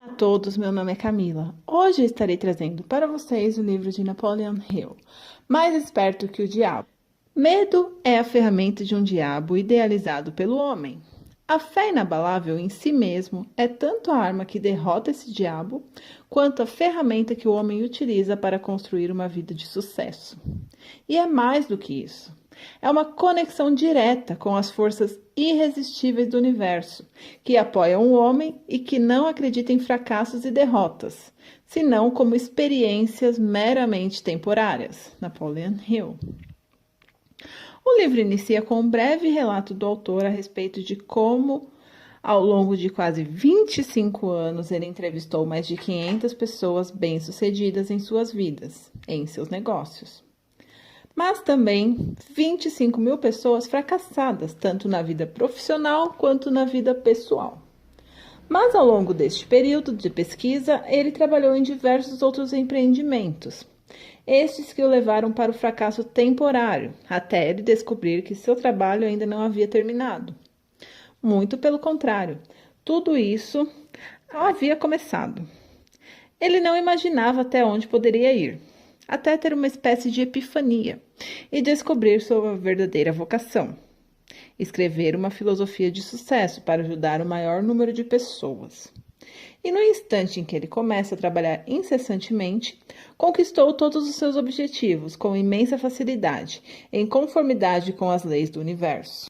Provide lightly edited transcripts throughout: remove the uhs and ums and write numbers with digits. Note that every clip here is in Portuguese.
Olá a todos, meu nome é Camila. Hoje eu estarei trazendo para vocês o livro de Napoleon Hill, Mais Esperto que o Diabo. Medo é a ferramenta de um diabo idealizado pelo homem. A fé inabalável em si mesmo é tanto a arma que derrota esse diabo, quanto a ferramenta que o homem utiliza para construir uma vida de sucesso. E é mais do que isso. É uma conexão direta com as forças irresistíveis do universo, que apoiam o homem e que não acredita em fracassos e derrotas, senão como experiências meramente temporárias. Napoleon Hill. O livro inicia com um breve relato do autor a respeito de como, ao longo de quase 25 anos, ele entrevistou mais de 500 pessoas bem-sucedidas em suas vidas, em seus negócios. Mas também 25 mil pessoas fracassadas, tanto na vida profissional quanto na vida pessoal. Mas ao longo deste período de pesquisa, ele trabalhou em diversos outros empreendimentos, estes que o levaram para o fracasso temporário, até ele descobrir que seu trabalho ainda não havia terminado. Muito pelo contrário, tudo isso havia começado. Ele não imaginava até onde poderia ir, até ter uma espécie de epifania e descobrir sua verdadeira vocação: escrever uma filosofia de sucesso para ajudar o maior número de pessoas. E no instante em que ele começa a trabalhar incessantemente, conquistou todos os seus objetivos com imensa facilidade, em conformidade com as leis do universo.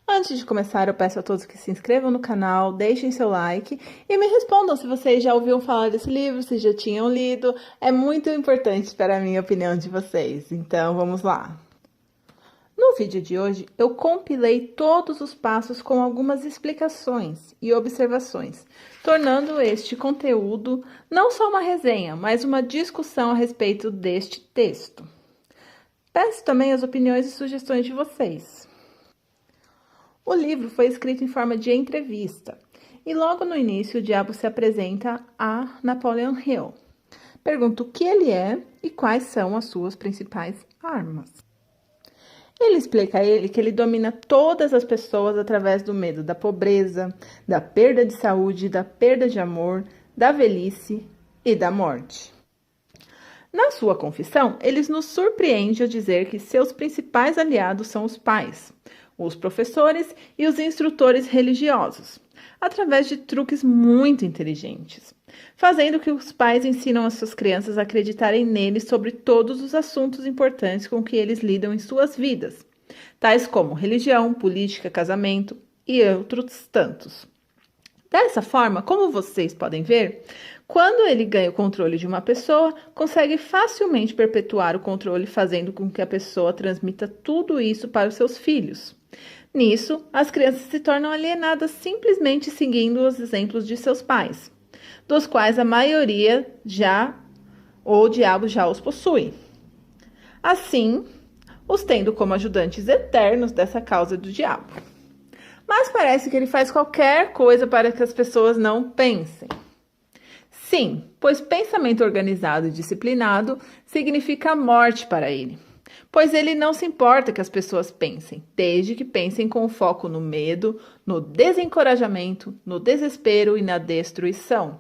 Antes de começar, eu peço a todos que se inscrevam no canal, deixem seu like e me respondam se vocês já ouviram falar desse livro, se já tinham lido. É muito importante para mim a opinião de vocês, então vamos lá. No vídeo de hoje, eu compilei todos os passos com algumas explicações e observações, tornando este conteúdo não só uma resenha, mas uma discussão a respeito deste texto. Peço também as opiniões e sugestões de vocês. O livro foi escrito em forma de entrevista, e logo no início o diabo se apresenta a Napoleon Hill. Pergunta o que ele é e quais são as suas principais armas. Ele explica a ele que ele domina todas as pessoas através do medo da pobreza, da perda de saúde, da perda de amor, da velhice e da morte. Na sua confissão, ele nos surpreende ao dizer que seus principais aliados são os pais, os professores e os instrutores religiosos, através de truques muito inteligentes, fazendo que os pais ensinam as suas crianças a acreditarem neles sobre todos os assuntos importantes com que eles lidam em suas vidas, tais como religião, política, casamento e outros tantos. Dessa forma, como vocês podem ver, quando ele ganha o controle de uma pessoa, consegue facilmente perpetuar o controle, fazendo com que a pessoa transmita tudo isso para os seus filhos. Nisso, as crianças se tornam alienadas simplesmente seguindo os exemplos de seus pais, dos quais a maioria o diabo já os possui. Assim, os tendo como ajudantes eternos dessa causa do diabo. Mas parece que ele faz qualquer coisa para que as pessoas não pensem. Sim, pois pensamento organizado e disciplinado significa morte para ele. Pois ele não se importa que as pessoas pensem, desde que pensem com foco no medo, no desencorajamento, no desespero e na destruição.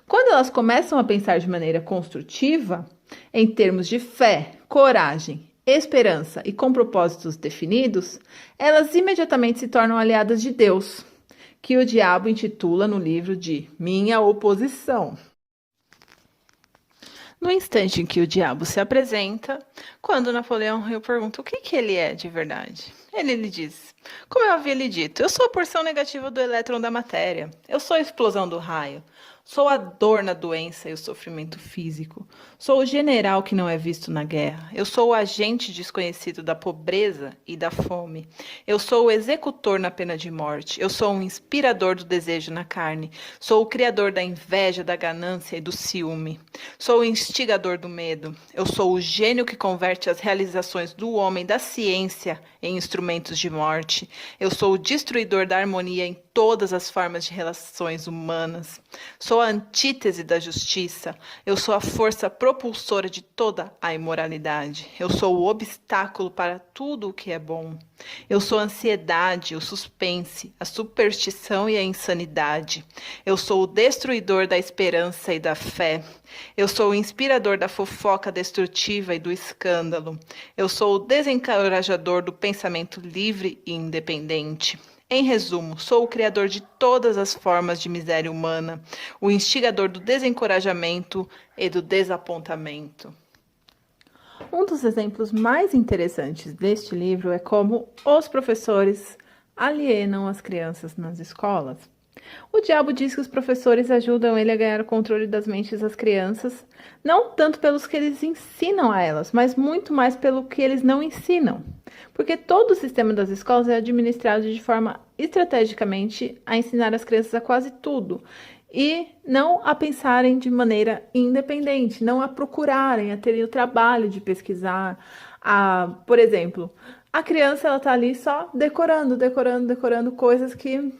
Quando elas começam a pensar de maneira construtiva, em termos de fé, coragem, esperança e com propósitos definidos, elas imediatamente se tornam aliadas de Deus, que o diabo intitula no livro de Minha Oposição. No instante em que o diabo se apresenta, quando Napoleão Hill pergunta o que ele é de verdade, ele lhe diz: como eu havia lhe dito, eu sou a porção negativa do elétron da matéria, eu sou a explosão do raio, sou a dor na doença e o sofrimento físico, sou o general que não é visto na guerra, eu sou o agente desconhecido da pobreza e da fome, eu sou o executor na pena de morte, eu sou o inspirador do desejo na carne, sou o criador da inveja, da ganância e do ciúme, sou o instigador do medo, eu sou o gênio que converte as realizações do homem da ciência em instrumentos de morte, eu sou o destruidor da harmonia em todas as formas de relações humanas, sou a antítese da justiça, eu sou a força propulsora de toda a imoralidade, eu sou o obstáculo para tudo o que é bom, Eu sou a ansiedade, o suspense, a superstição e a insanidade. Eu sou o destruidor da esperança e da fé. Eu sou o inspirador da fofoca destrutiva e do escândalo. Eu sou o desencorajador do pensamento livre e independente. Em resumo, sou o criador de todas as formas de miséria humana, o instigador do desencorajamento e do desapontamento. Um dos exemplos mais interessantes deste livro é como os professores alienam as crianças nas escolas. O diabo diz que os professores ajudam ele a ganhar o controle das mentes das crianças, não tanto pelos que eles ensinam a elas, mas muito mais pelo que eles não ensinam. Porque todo o sistema das escolas é administrado de forma estrategicamente a ensinar as crianças a quase tudo e não a pensarem de maneira independente, não a procurarem, a terem o trabalho de pesquisar. Por exemplo, a criança ela está ali só decorando coisas que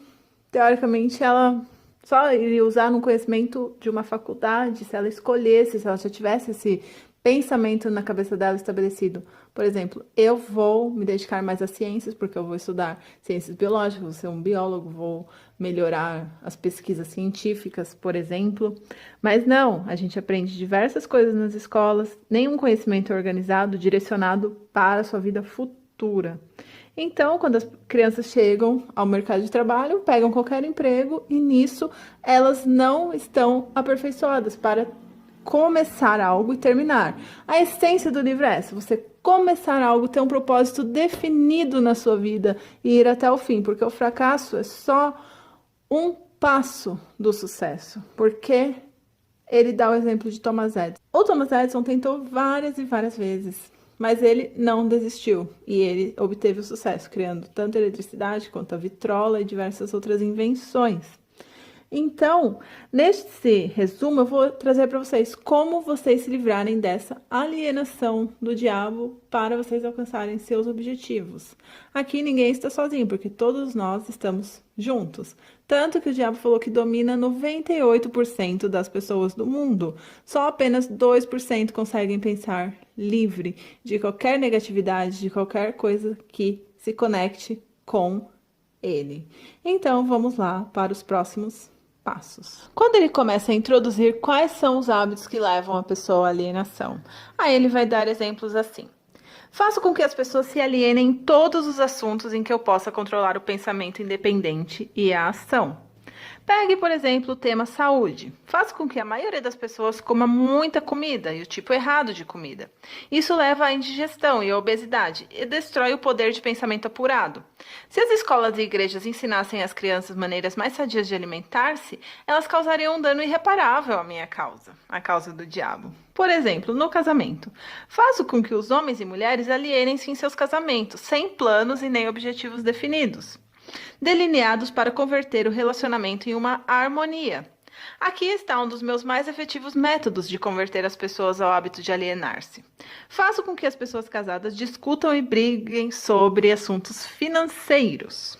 teoricamente ela só iria usar no conhecimento de uma faculdade se ela escolhesse, se ela já tivesse esse pensamento na cabeça dela estabelecido. Por exemplo, eu vou me dedicar mais às ciências, porque eu vou estudar ciências biológicas, vou ser um biólogo, vou melhorar as pesquisas científicas, por exemplo. Mas não, a gente aprende diversas coisas nas escolas, nenhum conhecimento organizado, direcionado para a sua vida futura. Então, quando as crianças chegam ao mercado de trabalho, pegam qualquer emprego e nisso elas não estão aperfeiçoadas para começar algo e terminar. A essência do livro é essa: você começar algo, ter um propósito definido na sua vida e ir até o fim, porque o fracasso é só um passo do sucesso, porque ele dá o exemplo de Thomas Edison. O Thomas Edison tentou várias e várias vezes, mas ele não desistiu e ele obteve o sucesso, criando tanto a eletricidade quanto a vitrola e diversas outras invenções. Então, nesse resumo, eu vou trazer para vocês como vocês se livrarem dessa alienação do diabo para vocês alcançarem seus objetivos. Aqui ninguém está sozinho, porque todos nós estamos juntos. Tanto que o diabo falou que domina 98% das pessoas do mundo. Só apenas 2% conseguem pensar livre de qualquer negatividade, de qualquer coisa que se conecte com ele. Então, vamos lá para os próximos passos. Quando ele começa a introduzir quais são os hábitos que levam a pessoa à alienação, aí ele vai dar exemplos assim: faço com que as pessoas se alienem em todos os assuntos em que eu possa controlar o pensamento independente e a ação. Pegue, por exemplo, o tema saúde. Faça com que a maioria das pessoas coma muita comida e o tipo errado de comida. Isso leva à indigestão e à obesidade e destrói o poder de pensamento apurado. Se as escolas e igrejas ensinassem às crianças maneiras mais sadias de alimentar-se, elas causariam um dano irreparável à minha causa, a causa do diabo. Por exemplo, no casamento. Faço com que os homens e mulheres alienem-se em seus casamentos, sem planos e nem objetivos definidos, delineados para converter o relacionamento em uma harmonia. Aqui está um dos meus mais efetivos métodos de converter as pessoas ao hábito de alienar-se. Faço com que as pessoas casadas discutam e briguem sobre assuntos financeiros.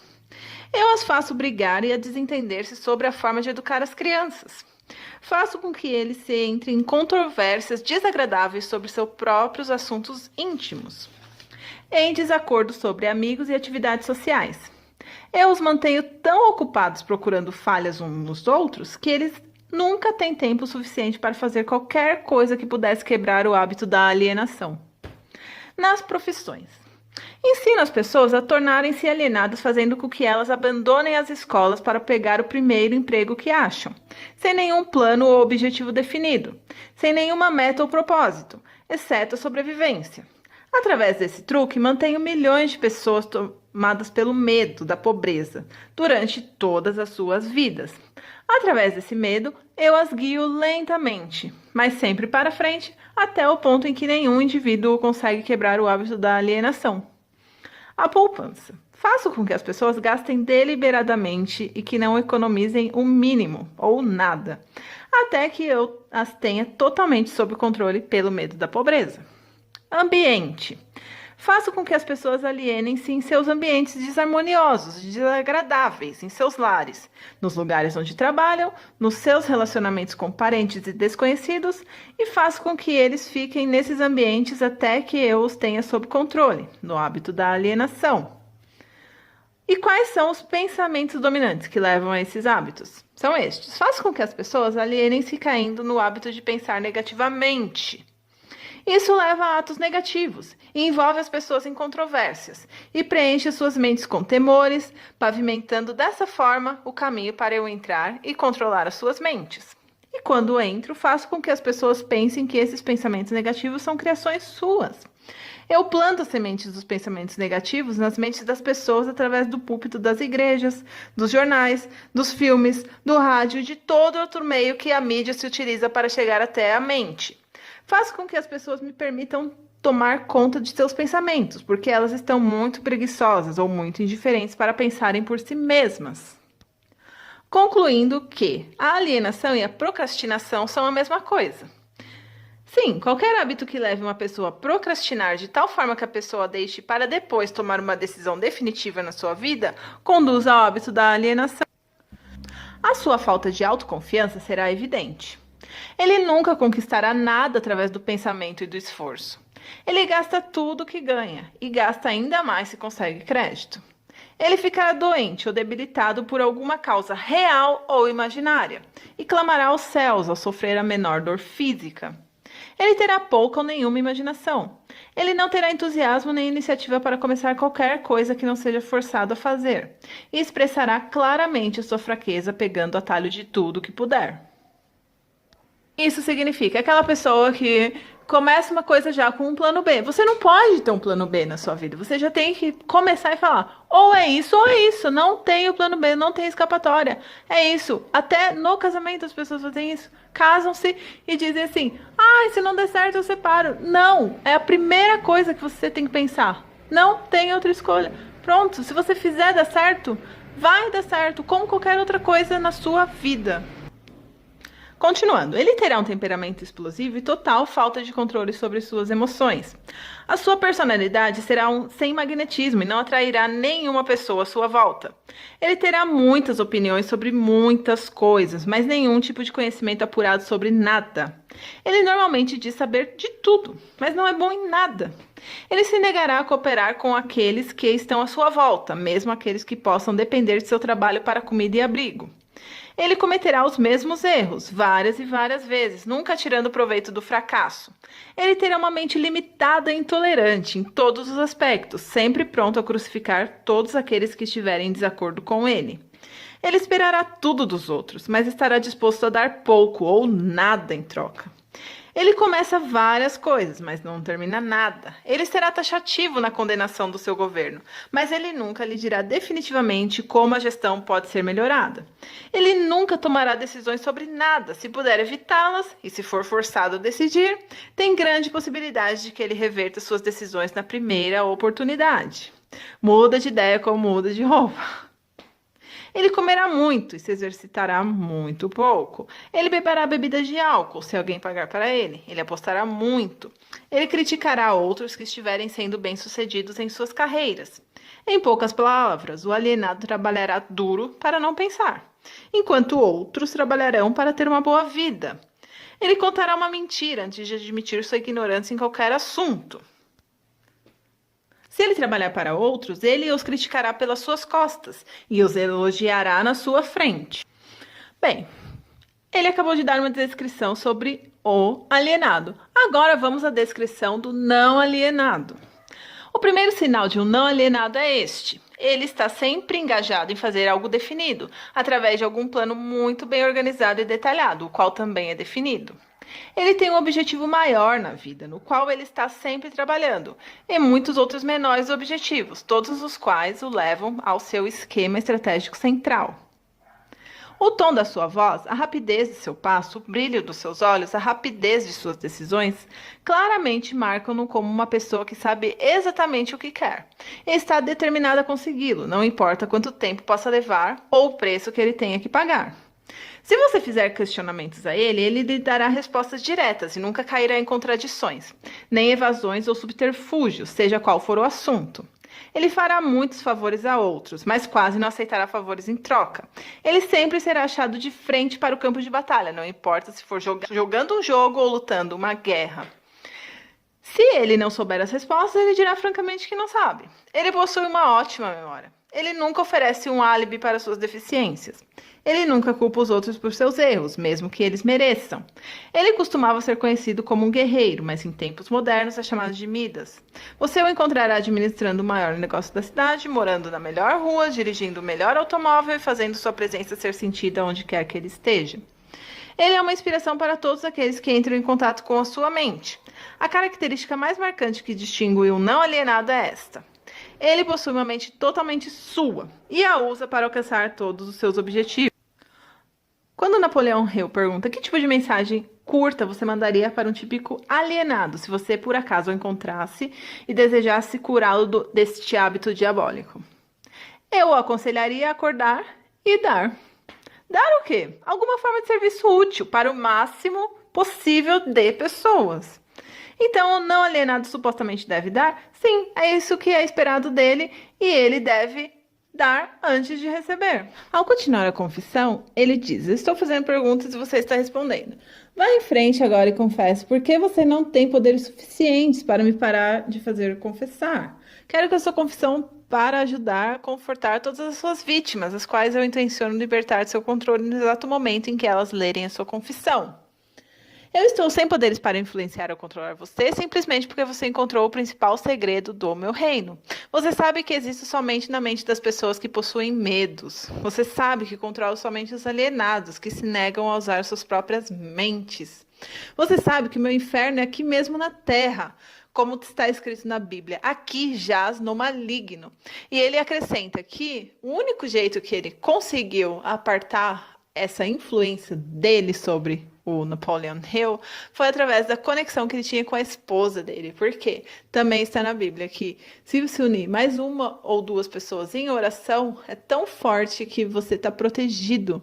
Eu as faço brigar e a desentender-se sobre a forma de educar as crianças. Faço com que eles se entrem em controvérsias desagradáveis sobre seus próprios assuntos íntimos, em desacordo sobre amigos e atividades sociais. Eu os mantenho tão ocupados procurando falhas uns nos outros que eles nunca têm tempo suficiente para fazer qualquer coisa que pudesse quebrar o hábito da alienação. Nas profissões. Ensino as pessoas a tornarem-se alienadas fazendo com que elas abandonem as escolas para pegar o primeiro emprego que acham, sem nenhum plano ou objetivo definido, sem nenhuma meta ou propósito, exceto a sobrevivência. Através desse truque, mantenho milhões de pessoas tomadas pelo medo da pobreza durante todas as suas vidas. Através desse medo, eu as guio lentamente, mas sempre para frente, até o ponto em que nenhum indivíduo consegue quebrar o hábito da alienação. A poupança. Faço com que as pessoas gastem deliberadamente e que não economizem o mínimo ou nada, até que eu as tenha totalmente sob controle pelo medo da pobreza. Ambiente. Faço com que as pessoas alienem-se em seus ambientes desarmoniosos, desagradáveis, em seus lares, nos lugares onde trabalham, nos seus relacionamentos com parentes e desconhecidos, e faço com que eles fiquem nesses ambientes até que eu os tenha sob controle, no hábito da alienação. E quais são os pensamentos dominantes que levam a esses hábitos? São estes. Faz com que as pessoas alienem-se caindo no hábito de pensar negativamente. Isso leva a atos negativos e envolve as pessoas em controvérsias e preenche suas mentes com temores, pavimentando dessa forma o caminho para eu entrar e controlar as suas mentes. E quando entro, faço com que as pessoas pensem que esses pensamentos negativos são criações suas. Eu planto as sementes dos pensamentos negativos nas mentes das pessoas através do púlpito das igrejas, dos jornais, dos filmes, do rádio e de todo outro meio que a mídia se utiliza para chegar até a mente. Faço com que as pessoas me permitam tomar conta de seus pensamentos, porque elas estão muito preguiçosas ou muito indiferentes para pensarem por si mesmas. Concluindo que a alienação e a procrastinação são a mesma coisa. Sim, qualquer hábito que leve uma pessoa a procrastinar de tal forma que a pessoa deixe para depois tomar uma decisão definitiva na sua vida, conduz ao hábito da alienação. A sua falta de autoconfiança será evidente. Ele nunca conquistará nada através do pensamento e do esforço. Ele gasta tudo que ganha e gasta ainda mais se consegue crédito. Ele ficará doente ou debilitado por alguma causa real ou imaginária e clamará aos céus ao sofrer a menor dor física. Ele terá pouca ou nenhuma imaginação. Ele não terá entusiasmo nem iniciativa para começar qualquer coisa que não seja forçado a fazer e expressará claramente a sua fraqueza pegando atalho de tudo que puder. Isso significa aquela pessoa que começa uma coisa já com um plano B. Você não pode ter um plano B na sua vida. Você já tem que começar e falar, ou é isso ou é isso. Não tem o plano B, não tem escapatória. É isso. Até no casamento as pessoas fazem isso. Casam-se e dizem assim, se não der certo eu separo. Não, é a primeira coisa que você tem que pensar. Não tem outra escolha. Pronto, se você fizer dar certo, vai dar certo, como qualquer outra coisa na sua vida. Continuando, ele terá um temperamento explosivo e total falta de controle sobre suas emoções. A sua personalidade será sem magnetismo e não atrairá nenhuma pessoa à sua volta. Ele terá muitas opiniões sobre muitas coisas, mas nenhum tipo de conhecimento apurado sobre nada. Ele normalmente diz saber de tudo, mas não é bom em nada. Ele se negará a cooperar com aqueles que estão à sua volta, mesmo aqueles que possam depender de seu trabalho para comida e abrigo. Ele cometerá os mesmos erros, várias e várias vezes, nunca tirando proveito do fracasso. Ele terá uma mente limitada e intolerante em todos os aspectos, sempre pronto a crucificar todos aqueles que estiverem em desacordo com ele. Ele esperará tudo dos outros, mas estará disposto a dar pouco ou nada em troca. Ele começa várias coisas, mas não termina nada. Ele será taxativo na condenação do seu governo, mas ele nunca lhe dirá definitivamente como a gestão pode ser melhorada. Ele nunca tomará decisões sobre nada, se puder evitá-las, e se for forçado a decidir, tem grande possibilidade de que ele reverta suas decisões na primeira oportunidade. Muda de ideia como muda de roupa. Ele comerá muito e se exercitará muito pouco. Ele beberá bebidas de álcool, se alguém pagar para ele. Ele apostará muito. Ele criticará outros que estiverem sendo bem-sucedidos em suas carreiras. Em poucas palavras, o alienado trabalhará duro para não pensar, enquanto outros trabalharão para ter uma boa vida. Ele contará uma mentira antes de admitir sua ignorância em qualquer assunto. Se ele trabalhar para outros, ele os criticará pelas suas costas e os elogiará na sua frente. Bem, ele acabou de dar uma descrição sobre o alienado. Agora vamos à descrição do não alienado. O primeiro sinal de um não alienado é este. Ele está sempre engajado em fazer algo definido, através de algum plano muito bem organizado e detalhado, o qual também é definido. Ele tem um objetivo maior na vida, no qual ele está sempre trabalhando, e muitos outros menores objetivos, todos os quais o levam ao seu esquema estratégico central. O tom da sua voz, a rapidez de seu passo, o brilho dos seus olhos, a rapidez de suas decisões, claramente marcam-no como uma pessoa que sabe exatamente o que quer e está determinada a consegui-lo, não importa quanto tempo possa levar ou o preço que ele tenha que pagar. Se você fizer questionamentos a ele, ele lhe dará respostas diretas e nunca cairá em contradições, nem evasões ou subterfúgios, seja qual for o assunto. Ele fará muitos favores a outros, mas quase não aceitará favores em troca. Ele sempre será achado de frente para o campo de batalha, não importa se for jogando um jogo ou lutando uma guerra. Se ele não souber as respostas, ele dirá francamente que não sabe. Ele possui uma ótima memória. Ele nunca oferece um álibi para suas deficiências. Ele nunca culpa os outros por seus erros, mesmo que eles mereçam. Ele costumava ser conhecido como um guerreiro, mas em tempos modernos é chamado de Midas. Você o encontrará administrando o maior negócio da cidade, morando na melhor rua, dirigindo o melhor automóvel e fazendo sua presença ser sentida onde quer que ele esteja. Ele é uma inspiração para todos aqueles que entram em contato com a sua mente. A característica mais marcante que distingue um não alienado é esta: ele possui uma mente totalmente sua e a usa para alcançar todos os seus objetivos. Quando Napoleão Hill pergunta que tipo de mensagem curta você mandaria para um típico alienado, se você por acaso o encontrasse e desejasse curá-lo deste hábito diabólico, eu o aconselharia a acordar e dar. Dar o quê? Alguma forma de serviço útil para o máximo possível de pessoas. Então, o não alienado supostamente deve dar? Sim, é isso que é esperado dele e ele deve dar antes de receber. Ao continuar a confissão, ele diz: estou fazendo perguntas e você está respondendo. Vá em frente agora e confesse, porque você não tem poderes suficientes para me parar de fazer confessar. Quero que a sua confissão para ajudar a confortar todas as suas vítimas, as quais eu intenciono libertar de seu controle no exato momento em que elas lerem a sua confissão. Eu estou sem poderes para influenciar ou controlar você, simplesmente porque você encontrou o principal segredo do meu reino. Você sabe que existe somente na mente das pessoas que possuem medos. Você sabe que controla somente os alienados, que se negam a usar suas próprias mentes. Você sabe que o meu inferno é aqui mesmo na terra, como está escrito na Bíblia: aqui jaz no maligno. E ele acrescenta que o único jeito que ele conseguiu apartar essa influência dele sobre o Napoleon Hill foi através da conexão que ele tinha com a esposa dele. Porque também está na Bíblia que se se unir mais uma ou duas pessoas em oração, é tão forte que você está protegido.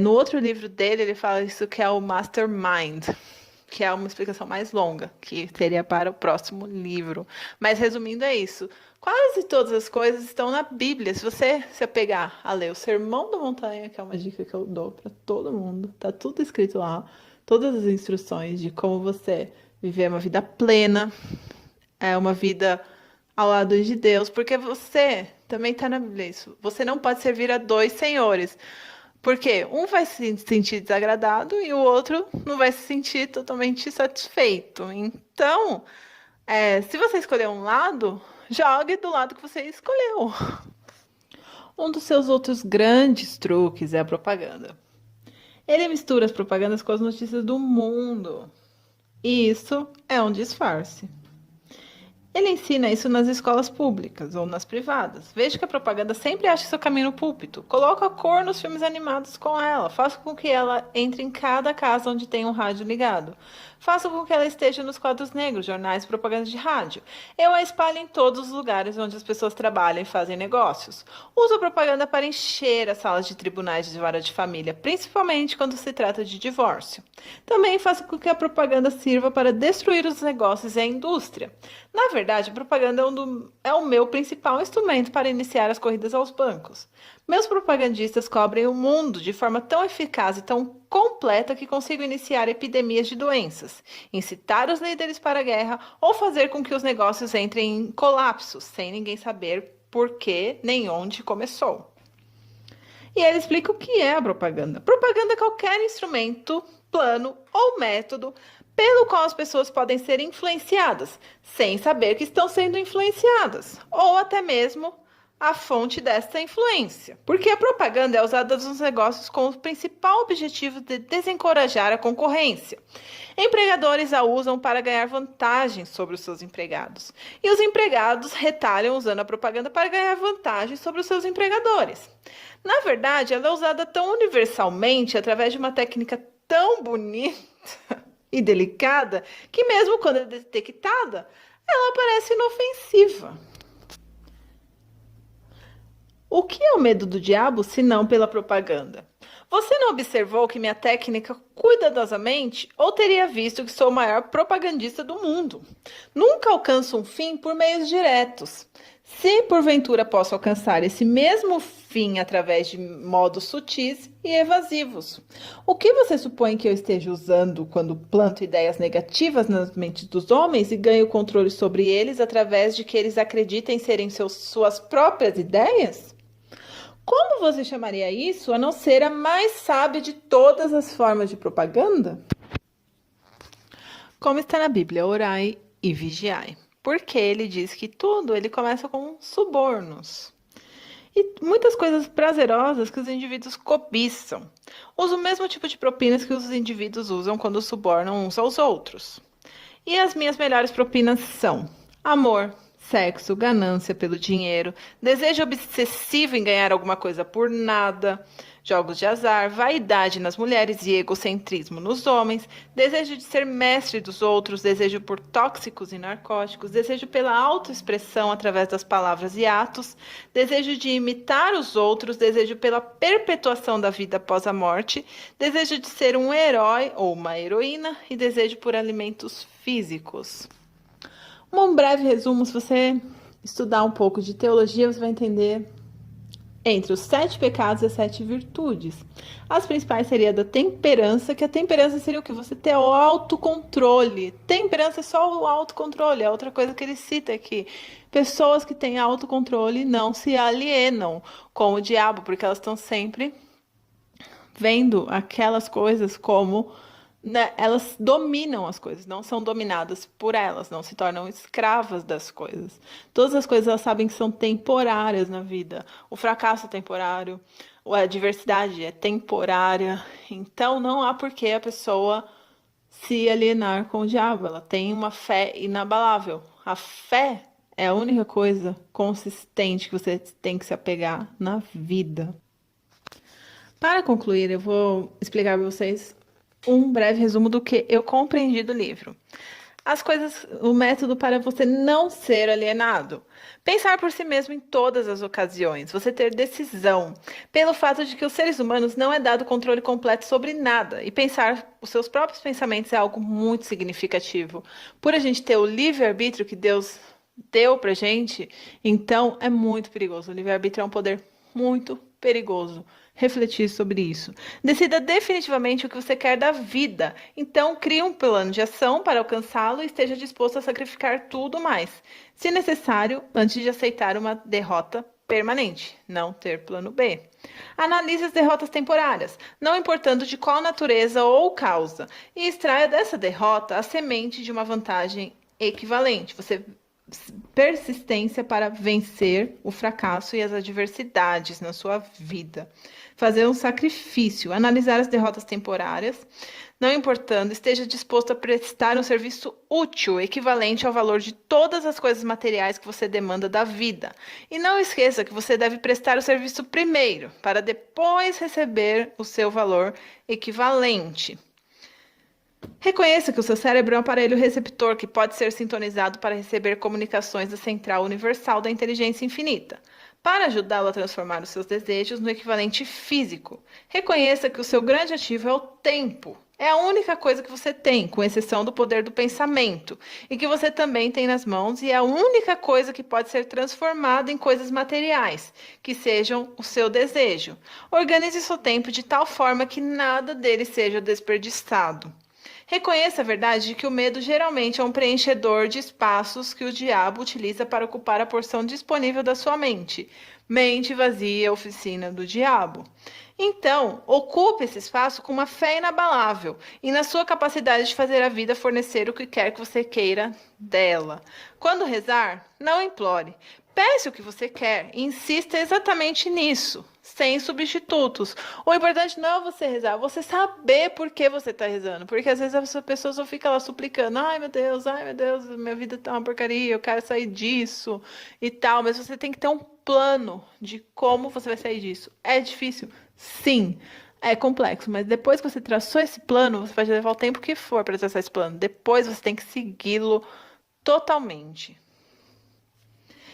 No outro livro dele, ele fala isso, que é o Mastermind, que é uma explicação mais longa, que seria para o próximo livro. Mas resumindo, é isso. Quase todas as coisas estão na Bíblia. Se você se apegar a ler o Sermão da Montanha, que é uma dica que eu dou para todo mundo, tá tudo escrito lá, todas as instruções de como você viver uma vida plena, uma vida ao lado de Deus, porque você também está na Bíblia isso. Você não pode servir a dois senhores. Porque um vai se sentir desagradado e o outro não vai se sentir totalmente satisfeito. Então, se você escolher um lado, jogue do lado que você escolheu. Um dos seus outros grandes truques é a propaganda. Ele mistura as propagandas com as notícias do mundo. E isso é um disfarce. Ele ensina isso nas escolas públicas ou nas privadas. Veja que a propaganda sempre acha seu caminho no púlpito. Coloca a cor nos filmes animados com ela. Faça com que ela entre em cada casa onde tem um rádio ligado. Faça com que ela esteja nos quadros negros, jornais, propagandas de rádio. Eu a espalho em todos os lugares onde as pessoas trabalham e fazem negócios. Uso a propaganda para encher as salas de tribunais de vara de família, principalmente quando se trata de divórcio. Também faço com que a propaganda sirva para destruir os negócios e a indústria. Na verdade, a propaganda é o meu principal instrumento para iniciar as corridas aos bancos. Meus propagandistas cobrem o mundo de forma tão eficaz e tão completa que consigo iniciar epidemias de doenças, incitar os líderes para a guerra ou fazer com que os negócios entrem em colapso, sem ninguém saber por que nem onde começou. E ele explica o que é a propaganda. Propaganda é qualquer instrumento, plano ou método pelo qual as pessoas podem ser influenciadas, sem saber que estão sendo influenciadas, ou até mesmo a fonte dessa influência. Porque a propaganda é usada nos negócios com o principal objetivo de desencorajar a concorrência. Empregadores a usam para ganhar vantagem sobre os seus empregados. E os empregados retalham usando a propaganda para ganhar vantagem sobre os seus empregadores. Na verdade, ela é usada tão universalmente através de uma técnica tão bonita e delicada que mesmo quando é detectada, ela parece inofensiva. O que é o medo do diabo, se não pela propaganda? Você não observou que minha técnica cuidadosamente ou teria visto que sou o maior propagandista do mundo? Nunca alcanço um fim por meios diretos. Se porventura posso alcançar esse mesmo fim através de modos sutis e evasivos, o que você supõe que eu esteja usando quando planto ideias negativas nas mentes dos homens e ganho controle sobre eles através de que eles acreditem serem suas próprias ideias? Como você chamaria isso a não ser a mais sábia de todas as formas de propaganda? Como está na Bíblia, orai e vigiai. Porque ele diz que tudo ele começa com subornos. E muitas coisas prazerosas que os indivíduos cobiçam. Usa o mesmo tipo de propinas que os indivíduos usam quando subornam uns aos outros. E as minhas melhores propinas são amor, sexo, ganância pelo dinheiro, desejo obsessivo em ganhar alguma coisa por nada, jogos de azar, vaidade nas mulheres e egocentrismo nos homens, desejo de ser mestre dos outros, desejo por tóxicos e narcóticos, desejo pela autoexpressão através das palavras e atos, desejo de imitar os outros, desejo pela perpetuação da vida após a morte, desejo de ser um herói ou uma heroína e desejo por alimentos físicos. Um breve resumo, se você estudar um pouco de teologia, você vai entender entre os 7 pecados e as 7 virtudes. As principais seria da temperança, que a temperança seria o que? Você ter o autocontrole. Temperança é só o autocontrole, é outra coisa que ele cita aqui. Pessoas que têm autocontrole não se alienam com o diabo, porque elas estão sempre vendo aquelas coisas como... né, elas dominam as coisas, não são dominadas por elas, não se tornam escravas das coisas. Todas as coisas elas sabem que são temporárias na vida. O fracasso é temporário, a adversidade é temporária. Então não há por que a pessoa se alienar com o diabo. Ela tem uma fé inabalável. A fé é a única coisa consistente que você tem que se apegar na vida. Para concluir, eu vou explicar para vocês um breve resumo do que eu compreendi do livro. As coisas, o método para você não ser alienado. Pensar por si mesmo em todas as ocasiões. Você ter decisão. Pelo fato de que os seres humanos não é dado controle completo sobre nada. E pensar os seus próprios pensamentos é algo muito significativo. Por a gente ter o livre-arbítrio que Deus deu pra gente, então é muito perigoso. O livre-arbítrio é um poder muito perigoso. Refletir sobre isso. Decida definitivamente o que você quer da vida. Então, crie um plano de ação para alcançá-lo e esteja disposto a sacrificar tudo mais, se necessário, antes de aceitar uma derrota permanente, não ter plano B. Analise as derrotas temporárias, não importando de qual natureza ou causa, e extraia dessa derrota a semente de uma vantagem equivalente. Você persistência para vencer o fracasso e as adversidades na sua vida. Fazer um sacrifício, analisar as derrotas temporárias, não importando, esteja disposto a prestar um serviço útil, equivalente ao valor de todas as coisas materiais que você demanda da vida. E não esqueça que você deve prestar o serviço primeiro, para depois receber o seu valor equivalente. Reconheça que o seu cérebro é um aparelho receptor que pode ser sintonizado para receber comunicações da Central Universal da Inteligência Infinita, para ajudá-lo a transformar os seus desejos no equivalente físico. Reconheça que o seu grande ativo é o tempo. É a única coisa que você tem, com exceção do poder do pensamento, e que você também tem nas mãos, e é a única coisa que pode ser transformada em coisas materiais, que sejam o seu desejo. Organize seu tempo de tal forma que nada dele seja desperdiçado. Reconheça a verdade de que o medo geralmente é um preenchedor de espaços que o diabo utiliza para ocupar a porção disponível da sua mente. Mente vazia, oficina do diabo. Então, ocupe esse espaço com uma fé inabalável e na sua capacidade de fazer a vida fornecer o que quer que você queira dela. Quando rezar, não implore. Peça o que você quer e insista exatamente nisso, sem substitutos. O importante não é você rezar, você saber por que você está rezando. Porque às vezes as pessoas só ficam lá suplicando, ai meu Deus, minha vida tá uma porcaria, eu quero sair disso e tal. Mas você tem que ter um plano de como você vai sair disso. É difícil? Sim. É complexo, mas depois que você traçou esse plano, você vai levar o tempo que for para traçar esse plano. Depois você tem que segui-lo totalmente.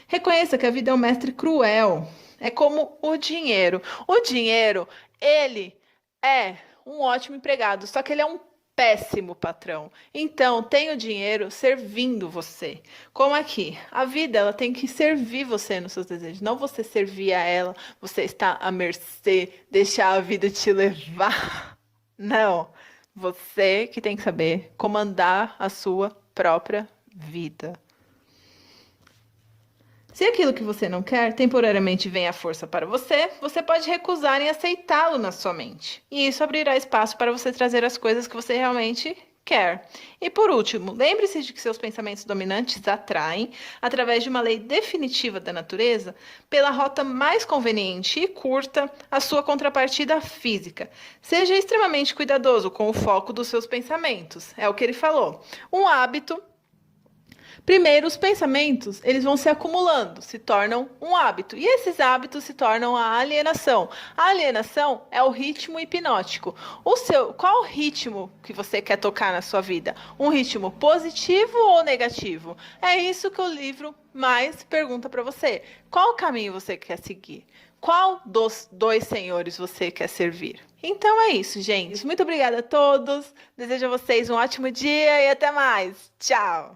Reconheça que a vida é um mestre cruel. É como o dinheiro. O dinheiro, ele é um ótimo empregado, só que ele é um péssimo patrão. Então, tenha o dinheiro servindo você. Como aqui, a vida ela tem que servir você nos seus desejos, não você servir a ela, você está à mercê, deixar a vida te levar. Não, você que tem que saber comandar a sua própria vida. Se aquilo que você não quer temporariamente vem à força para você, você pode recusar em aceitá-lo na sua mente. E isso abrirá espaço para você trazer as coisas que você realmente quer. E por último, lembre-se de que seus pensamentos dominantes atraem, através de uma lei definitiva da natureza, pela rota mais conveniente e curta, a sua contrapartida física. Seja extremamente cuidadoso com o foco dos seus pensamentos. É o que ele falou. Um hábito. Primeiro, os pensamentos, eles vão se acumulando, se tornam um hábito. E esses hábitos se tornam a alienação. A alienação é o ritmo hipnótico. Qual ritmo que você quer tocar na sua vida? Um ritmo positivo ou negativo? É isso que o livro mais pergunta para você. Qual caminho você quer seguir? Qual dos dois senhores você quer servir? Então é isso, gente. Muito obrigada a todos. Desejo a vocês um ótimo dia e até mais. Tchau!